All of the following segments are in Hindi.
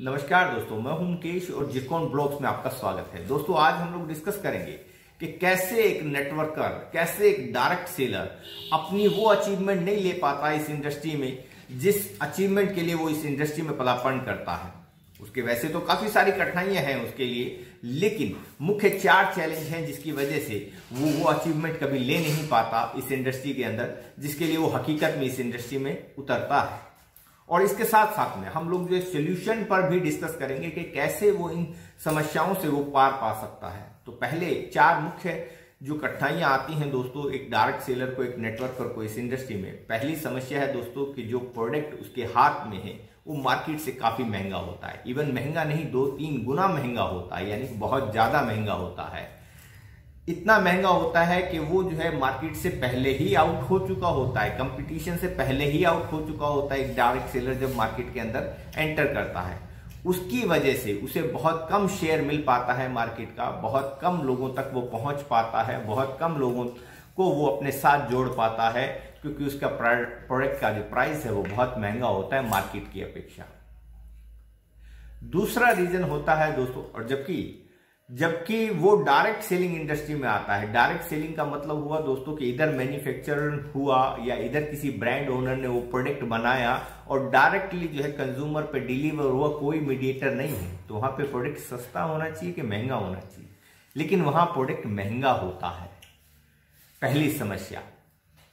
नमस्कार दोस्तों, मैं हूं मुकेश और जिकोन ब्लॉग्स में आपका स्वागत है। दोस्तों, आज हम लोग डिस्कस करेंगे कि कैसे एक नेटवर्कर, कैसे एक डायरेक्ट सेलर अपनी वो अचीवमेंट नहीं ले पाता इस इंडस्ट्री में जिस अचीवमेंट के लिए वो इस इंडस्ट्री में पदार्पण करता है। उसके वैसे तो काफी सारी कठिनाइयां हैं उसके लिए, लेकिन मुख्य 4 चैलेंज हैं जिसकी वजह से वो अचीवमेंट कभी ले नहीं पाता इस इंडस्ट्री के अंदर, जिसके लिए वो हकीकत में इस इंडस्ट्री में उतरता है। और इसके साथ साथ में हम लोग जो सोल्यूशन पर भी डिस्कस करेंगे कि कैसे वो इन समस्याओं से वो पार पा सकता है। तो पहले 4 मुख्य जो कठिनाइयां आती हैं दोस्तों एक डायरेक्ट सेलर को, एक नेटवर्कर को इस इंडस्ट्री में। पहली समस्या है दोस्तों कि जो प्रोडक्ट उसके हाथ में है वो मार्केट से काफी महंगा होता है। इवन महंगा नहीं, 2-3 गुना महंगा होता है, यानी बहुत ज्यादा महंगा होता है। इतना महंगा होता है कि वो जो है मार्केट से पहले ही आउट हो चुका होता है, कंपटीशन से पहले ही आउट हो चुका होता है एक डायरेक्ट सेलर जब मार्केट के अंदर एंटर करता है। उसकी वजह से उसे बहुत कम शेयर मिल पाता है मार्केट का, बहुत कम लोगों तक वो पहुंच पाता है, बहुत कम लोगों को वो अपने साथ जोड़ पाता है, क्योंकि उसका प्रोडक्ट का जो प्राइस है वो बहुत महंगा होता है मार्केट की अपेक्षा। दूसरा रीजन होता है दोस्तों, और जबकि वो डायरेक्ट सेलिंग इंडस्ट्री में आता है। डायरेक्ट सेलिंग का मतलब हुआ दोस्तों कि इधर मैन्युफैक्चरर हुआ या इधर किसी ब्रांड ओनर ने वो प्रोडक्ट बनाया और डायरेक्टली जो है कंज्यूमर पे डिलीवर हुआ, कोई मीडिएटर नहीं है। तो वहां पे प्रोडक्ट सस्ता होना चाहिए कि महंगा होना चाहिए, लेकिन वहां प्रोडक्ट महंगा होता है। पहली समस्या।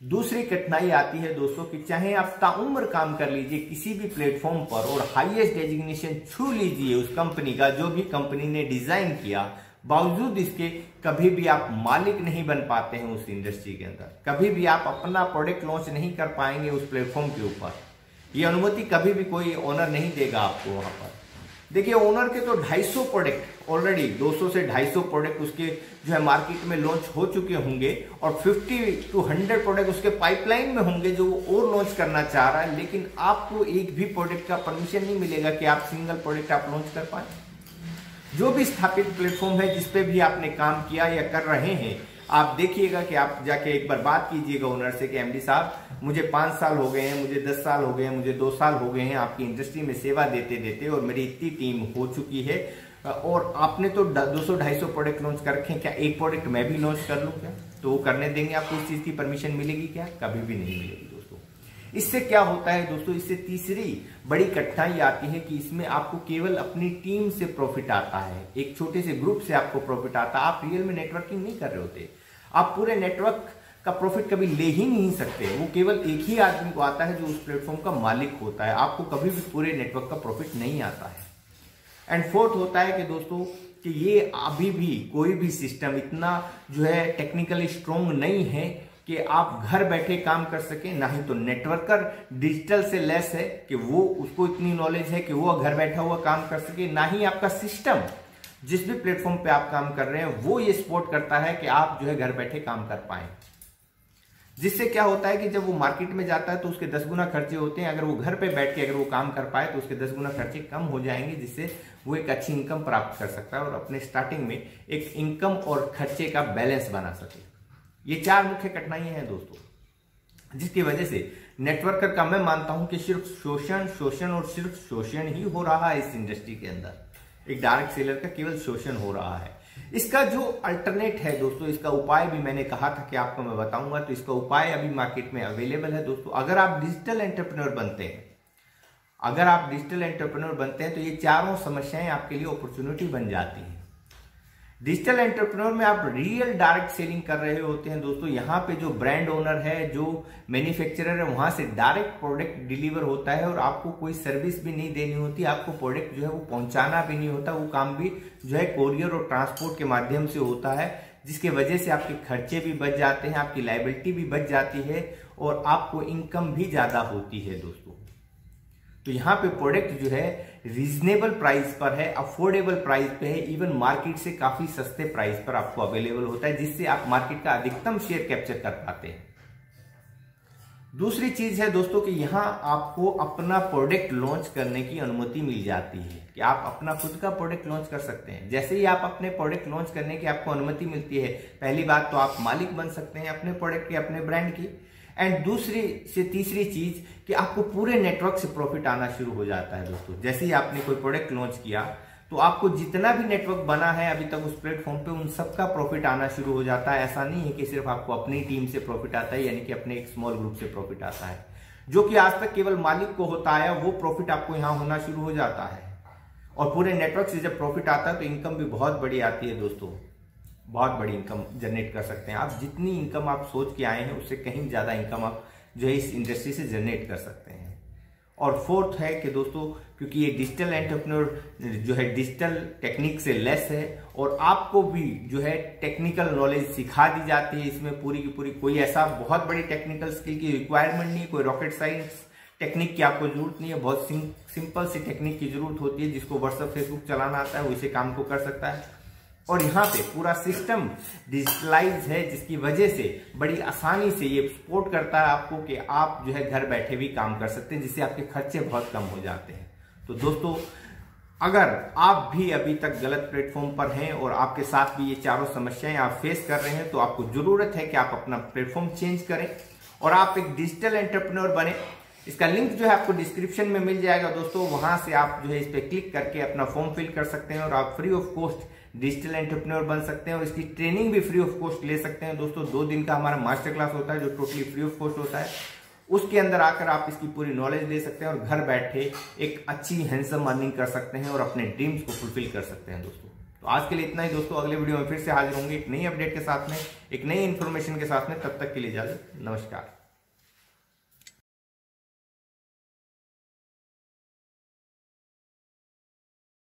दूसरी कठिनाई आती है दोस्तों कि चाहे आप ताउम्र काम कर लीजिए किसी भी प्लेटफॉर्म पर और हाईएस्ट डेजिग्नेशन छू लीजिए उस कंपनी का, जो भी कंपनी ने डिजाइन किया, बावजूद इसके कभी भी आप मालिक नहीं बन पाते हैं उस इंडस्ट्री के अंदर। कभी भी आप अपना प्रोडक्ट लॉन्च नहीं कर पाएंगे उस प्लेटफॉर्म के ऊपर। ये अनुमति कभी भी कोई ओनर नहीं देगा आपको वहां पर। देखिए, ओनर के तो 250 प्रोडक्ट ऑलरेडी 200 से 250 प्रोडक्ट उसके जो है मार्केट में लॉन्च हो चुके होंगे और 50 to 100 प्रोडक्ट उसके पाइपलाइन में होंगे जो वो और लॉन्च करना चाह रहा है, लेकिन आपको एक भी प्रोडक्ट का परमिशन नहीं मिलेगा कि आप सिंगल प्रोडक्ट आप लॉन्च कर पाए। जो भी स्थापित प्लेटफॉर्म है जिसपे भी आपने काम किया या कर रहे हैं, आप देखिएगा कि आप जाके एक बार बात कीजिएगा ओनर से कि एमडी साहब, मुझे 5 साल हो गए हैं, मुझे 10 साल हो गए हैं, मुझे 2 साल हो गए हैं आपकी इंडस्ट्री में सेवा देते देते, और मेरी इतनी टीम हो चुकी है और आपने तो 200-250 प्रोडक्ट लॉन्च कर रखे हैं, क्या एक प्रोडक्ट मैं भी लॉन्च कर लूं क्या? तो वो करने देंगे? आपको इस चीज की परमिशन मिलेगी क्या? कभी भी नहीं मिलेगी दोस्तों। इससे क्या होता है दोस्तों, इससे तीसरी बड़ी कठिनाई आती है कि इसमें आपको केवल अपनी टीम से प्रॉफिट आता है, एक छोटे से ग्रुप से आपको प्रॉफिट आता है। आप रियल में नेटवर्किंग नहीं कर रहे होते, आप पूरे नेटवर्क का प्रॉफिट कभी ले ही नहीं सकते। वो केवल एक ही आदमी को आता है जो उस प्लेटफॉर्म का मालिक होता है। आपको कभी भी पूरे नेटवर्क का प्रॉफिट नहीं आता है। एंड फोर्थ होता है कि दोस्तों कि ये अभी भी कोई भी सिस्टम इतना जो है टेक्निकली स्ट्रोंग नहीं है कि आप घर बैठे काम कर सके। ना ही तो नेटवर्कर डिजिटल से लेस है कि वो उसको इतनी नॉलेज है कि वो घर बैठा हुआ काम कर सके, ना ही आपका सिस्टम जिस भी प्लेटफॉर्म पे आप काम कर रहे हैं वो ये सपोर्ट करता है कि आप जो है घर बैठे काम कर पाए। जिससे क्या होता है कि जब वो मार्केट में जाता है तो उसके 10 गुना खर्चे होते हैं। अगर वो घर पे बैठ के अगर वो काम कर पाए तो उसके 10 गुना खर्चे कम हो जाएंगे, जिससे वो एक अच्छी इनकम प्राप्त कर सकता है और अपने स्टार्टिंग में एक इनकम और खर्चे का बैलेंस बना सके। ये 4 मुख्य कठिनाइयां हैं दोस्तों, जिसकी वजह से नेटवर्कर का मैं मानता हूं कि सिर्फ शोषण और सिर्फ शोषण ही हो रहा है इस इंडस्ट्री के अंदर। एक डायरेक्ट सेलर का केवल शोषण हो रहा है। इसका जो अल्टरनेट है दोस्तों, इसका उपाय भी मैंने कहा था कि आपको मैं बताऊंगा, तो इसका उपाय अभी मार्केट में अवेलेबल है दोस्तों। अगर आप डिजिटल एंटरप्रेन्योर बनते हैं तो ये 4 समस्याएं आपके लिए अपॉर्चुनिटी बन जाती हैं। डिजिटल एंटरप्रेन्योर में आप रियल डायरेक्ट सेलिंग कर रहे होते हैं दोस्तों। यहाँ पे जो ब्रांड ओनर है, जो मैन्युफैक्चरर है, वहां से डायरेक्ट प्रोडक्ट डिलीवर होता है और आपको कोई सर्विस भी नहीं देनी होती। आपको प्रोडक्ट जो है वो पहुंचाना भी नहीं होता। वो काम भी जो है कोरियर और ट्रांसपोर्ट के माध्यम से होता है, जिसके वजह से आपके खर्चे भी बच जाते हैं, आपकी लायबिलिटी भी बच जाती है और आपको इनकम भी ज्यादा होती है दोस्तों। तो यहाँ पे प्रोडक्ट जो है रीजनेबल प्राइस पर है, अफोर्डेबल प्राइस पे है, इवन मार्केट से काफी सस्ते प्राइस पर आपको अवेलेबल होता है, जिससे आप मार्केट का अधिकतम शेयर कैप्चर कर पाते हैं। दूसरी चीज है दोस्तों कि यहाँ आपको अपना प्रोडक्ट लॉन्च करने की अनुमति मिल जाती है कि आप अपना खुद का प्रोडक्ट लॉन्च कर सकते हैं। जैसे ही आप अपने प्रोडक्ट लॉन्च करने की आपको अनुमति मिलती है, पहली बात तो आप मालिक बन सकते हैं अपने प्रोडक्ट की, अपने ब्रांड की। एंड दूसरी से तीसरी चीज कि आपको पूरे नेटवर्क से प्रॉफिट आना शुरू हो जाता है दोस्तों। जैसे ही आपने कोई प्रोडक्ट लॉन्च किया तो आपको जितना भी नेटवर्क बना है अभी तक उस प्लेटफॉर्म पे, उन सबका प्रॉफिट आना शुरू हो जाता है। ऐसा नहीं है कि सिर्फ आपको अपनी टीम से प्रॉफिट आता है, यानी कि अपने एक स्मॉल ग्रुप से प्रॉफिट आता है, जो कि आज तक केवल मालिक को होता है, वो प्रॉफिट आपको यहाँ होना शुरू हो जाता है। और पूरे नेटवर्क से जब प्रॉफिट आता है तो इनकम भी बहुत बड़ी आती है दोस्तों, बहुत बड़ी इनकम जनरेट कर सकते हैं आप। जितनी इनकम आप सोच के आए हैं उससे कहीं ज्यादा इनकम आप जो है इस इंडस्ट्री से जनरेट कर सकते हैं। और फोर्थ है कि दोस्तों, क्योंकि ये डिजिटल एंटरप्रेन्योर जो है डिजिटल टेक्निक से लेस है और आपको भी जो है टेक्निकल नॉलेज सिखा दी जाती है इसमें पूरी की पूरी। कोई ऐसा बहुत बड़ी टेक्निकल स्किल की रिक्वायरमेंट नहीं, कोई रॉकेट साइंस टेक्निक की आपको जरूरत नहीं है। बहुत सिंपल सी टेक्निक की जरूरत होती है। जिसको व्हाट्सएप फेसबुक चलाना आता है वो इसे काम को कर सकता है। और यहाँ पे पूरा सिस्टम डिजिटलाइज है, जिसकी वजह से बड़ी आसानी से ये सपोर्ट करता है आपको कि आप जो है घर बैठे भी काम कर सकते हैं, जिससे आपके खर्चे बहुत कम हो जाते हैं। तो दोस्तों, अगर आप भी अभी तक गलत प्लेटफॉर्म पर हैं और आपके साथ भी ये चारों समस्याएं आप फेस कर रहे हैं, तो आपको जरूरत है कि आप अपना प्लेटफॉर्म चेंज करें और आप एक डिजिटल एंटरप्रेन्योर बने। इसका लिंक जो है आपको डिस्क्रिप्शन में मिल जाएगा दोस्तों। वहां से आप जो है इस पे क्लिक करके अपना फॉर्म फिल कर सकते हैं और आप free of cost digital entrepreneur बन सकते हैं। और इसकी ट्रेनिंग भी फ्री ऑफ कॉस्ट ले सकते हैं दोस्तों। 2 दिन का हमारा मास्टर क्लास होता है जो टोटली फ्री ऑफ कॉस्ट होता है। उसके अंदर आकर आप इसकी पूरी नॉलेज ले सकते हैं और घर बैठे एक अच्छी हैंडसम अर्निंग कर सकते हैं और अपने ड्रीम्स को फुलफिल कर सकते हैं दोस्तों। तो आज के लिए इतना ही दोस्तों। अगले वीडियो में फिर से हाजिर होंगे एक नई अपडेट के साथ में, एक नई इन्फॉर्मेशन के साथ में। तब तक के लिए इजाजत, नमस्कार।